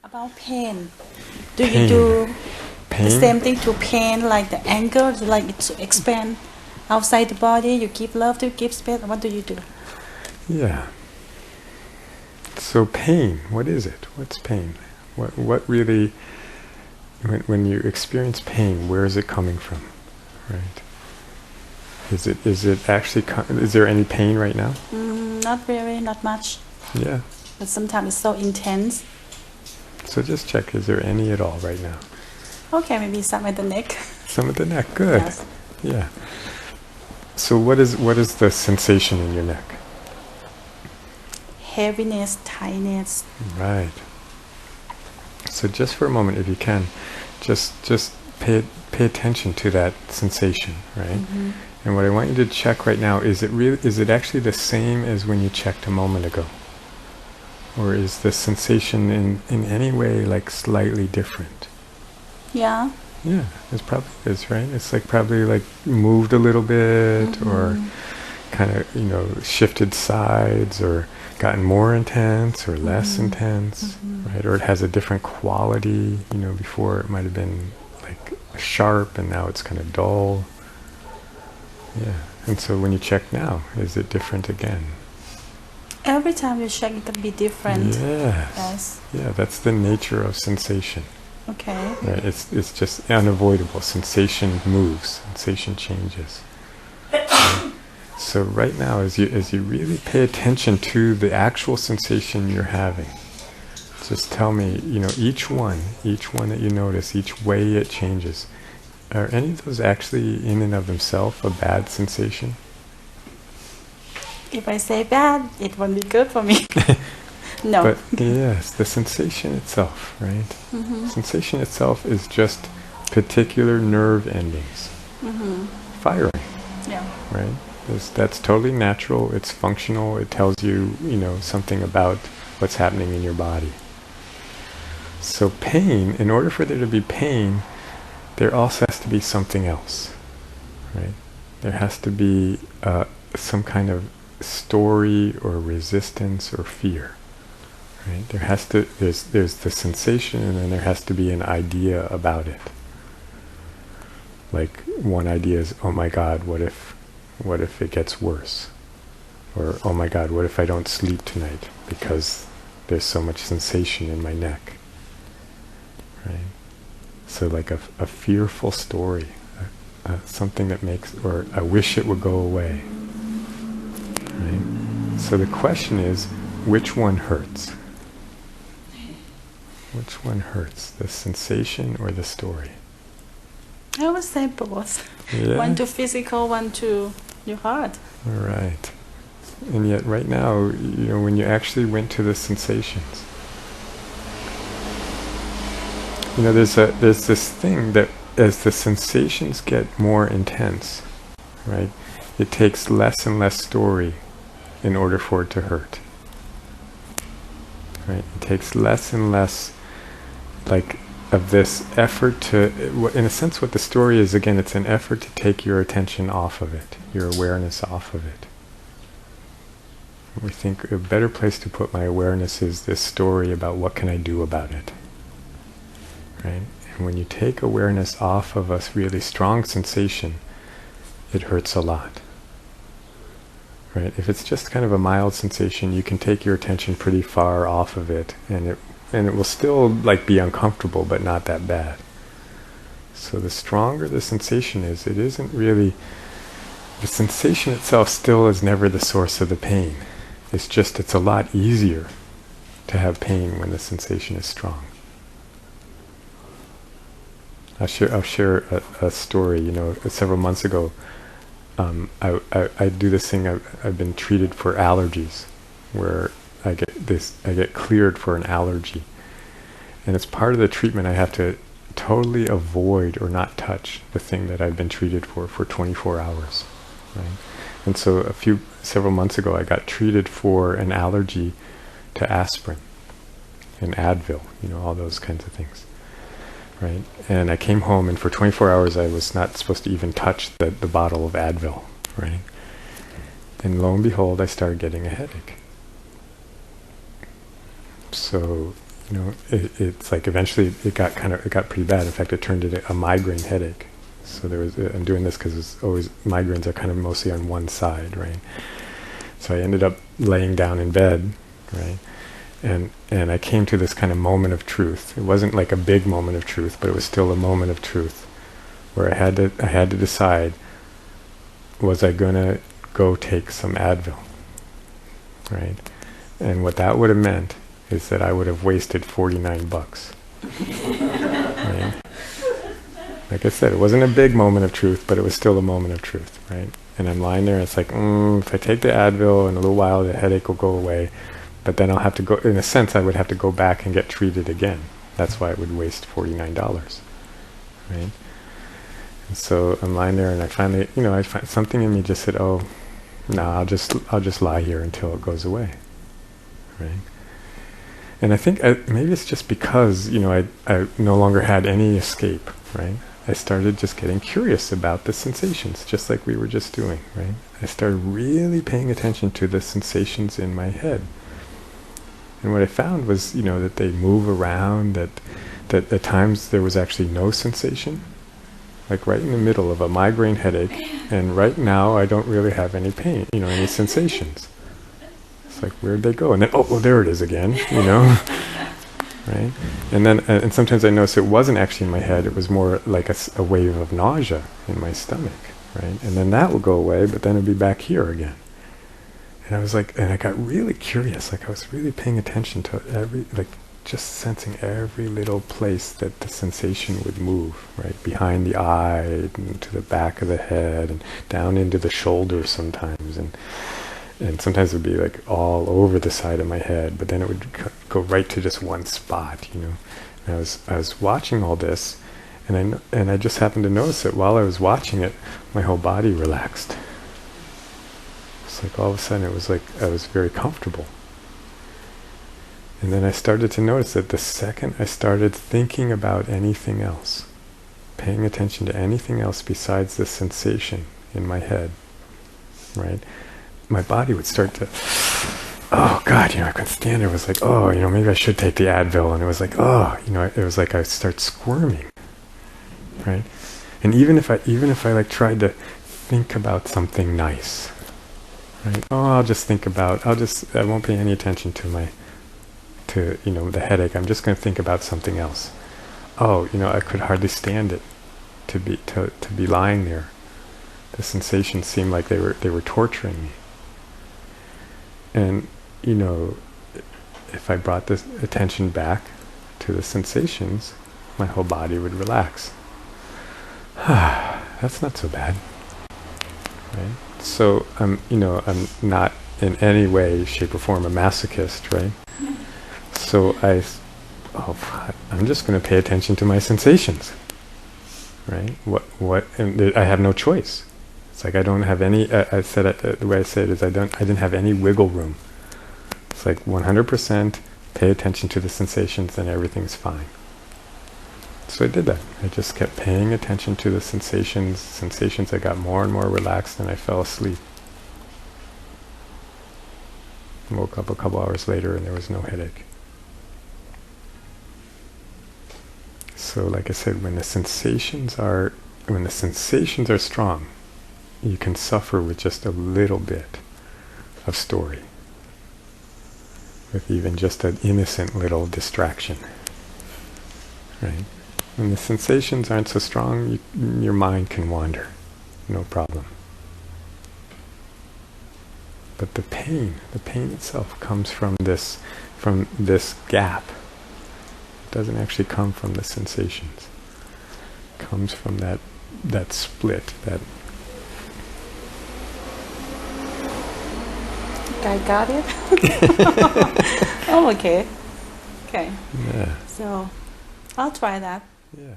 About pain. Do you do the same thing to pain, like the anger, like it to expand outside the body? You give love to give space. What do you do? Yeah. So pain, what is it? What's pain? What really, when you experience pain, where is it coming from? Right? Is it actually, is there any pain right now? Not really, not much. Yeah. But sometimes it's so intense. So just check, is there any at all right now? Okay, maybe some at the neck. Some at the neck, good. Yes. Yeah. So what is the sensation in your neck? Heaviness, tightness. Right. So just for a moment, if you can, just pay attention to that sensation, right? Mm-hmm. And what I want you to check right now, is it actually the same as when you checked a moment ago? Or is the sensation in any way like slightly different? Yeah. Yeah, it probably is, right? It's like probably like moved a little bit, or kind of, shifted sides, or gotten more intense or less intense, right? Or it has a different quality, before it might have been like sharp and now it's kind of dull. Yeah. And so when you check now, is it different again? Every time you check, it can be different. Yes. Yes. Yeah, that's the nature of sensation. Okay. Right? It's just unavoidable. Sensation moves. Sensation changes. So right now, as you really pay attention to the actual sensation you're having, just tell me, each one that you notice, each way it changes, are any of those actually in and of themselves a bad sensation? If I say bad, it won't be good for me. No. But yes, the sensation itself, right? Sensation itself is just particular nerve endings firing. Yeah. Right? That's totally natural. It's functional. It tells you, something about what's happening in your body. So pain, in order for there to be pain, there also has to be something else, right? There has to be some kind of story or resistance or fear, right? There's the sensation, and then there has to be an idea about it. Like one idea is, oh my God, what if it gets worse? Or, oh my God, what if I don't sleep tonight because there's so much sensation in my neck? Right? So like a fearful story, something that makes, or I wish it would go away. Right? So the question is, which one hurts? Which one hurts, the sensation or the story? I would say both. Yeah. One to physical, one to your heart. All right. And yet right now, when you actually went to the sensations, there's this thing that as the sensations get more intense, right, it takes less and less story in order for it to hurt. Right? It takes less and less like of this effort to, in a sense what the story is, again, it's an effort to take your attention off of it, your awareness off of it. We think a better place to put my awareness is this story about what can I do about it. Right? And when you take awareness off of a really strong sensation, it hurts a lot. Right? If it's just kind of a mild sensation, you can take your attention pretty far off of it, and it will still like be uncomfortable, but not that bad. So the stronger the sensation is, it isn't really, the sensation itself still is never the source of the pain. It's just, it's a lot easier to have pain when the sensation is strong. I'll share a story. Several months ago, I do this thing. I've been treated for allergies, where I get cleared for an allergy, and as part of the treatment, I have to totally avoid or not touch the thing that I've been treated for 24 hours. Right? And so several months ago, I got treated for an allergy to aspirin and Advil, all those kinds of things. Right? And I came home, and for 24 hours I was not supposed to even touch the bottle of Advil. Right? And lo and behold, I started getting a headache. So it's like eventually it got pretty bad. In fact, it turned into a migraine headache. So I'm doing this because migraines are kind of mostly on one side, right? So I ended up laying down in bed, right? And I came to this kind of moment of truth. It wasn't like a big moment of truth, but it was still a moment of truth, where I had to decide: was I gonna go take some Advil, right? And what that would have meant is that I would have wasted $49. Right? Like I said, it wasn't a big moment of truth, but it was still a moment of truth, right? And I'm lying there, and it's like, if I take the Advil, in a little while the headache will go away, but then I'll have to go, in a sense, I would have to go back and get treated again. That's why it would waste $49, right? And so I'm lying there, and I finally, something in me just said, oh, no, I'll just lie here until it goes away, right? And I think maybe it's just because, I no longer had any escape, right? I started just getting curious about the sensations, just like we were just doing, right? I started really paying attention to the sensations in my head. And what I found was, that they move around, that at times there was actually no sensation, like right in the middle of a migraine headache, and right now I don't really have any pain, any sensations. It's like, where'd they go? And then, oh, there it is again, right? And then, and sometimes I noticed it wasn't actually in my head, it was more like a wave of nausea in my stomach, right? And then that would go away, but then it'd be back here again. And I was like, and I got really curious, like I was really paying attention to just sensing every little place that the sensation would move, right? Behind the eye, and to the back of the head, and down into the shoulders sometimes, and sometimes it would be like all over the side of my head, but then it would go right to just one spot, And I was watching all this, and I just happened to notice that while I was watching it, my whole body relaxed. It's like all of a sudden it was like I was very comfortable. And then I started to notice that the second I started thinking about anything else, paying attention to anything else besides the sensation in my head, right? My body would start to, oh God, I couldn't stand it. It was like, oh, maybe I should take the Advil. And it was like, oh, it was like I start squirming, right? And even if I like tried to think about something nice, right? Oh, I won't pay any attention to the headache. I'm just going to think about something else. Oh, I could hardly stand it to be lying there. The sensations seemed like they were torturing me. And, if I brought this attention back to the sensations, my whole body would relax. That's not so bad, right? So I'm not in any way, shape, or form a masochist, right? So I'm just going to pay attention to my sensations, right? And I have no choice. It's like I don't have any. The way I say it is I didn't have any wiggle room. It's like 100% pay attention to the sensations, and everything's fine. So I did that. I just kept paying attention to the sensations. Sensations. I got more and more relaxed, and I fell asleep. I woke up a couple hours later, and there was no headache. So, like I said, when the sensations are strong, you can suffer with just a little bit of story, with even just an innocent little distraction, right? When the sensations aren't so strong, your mind can wander, no problem. But the pain itself comes from this gap. It doesn't actually come from the sensations. It comes from that split, that. I got it. Oh, okay. Okay. Yeah. So I'll try that. Yeah.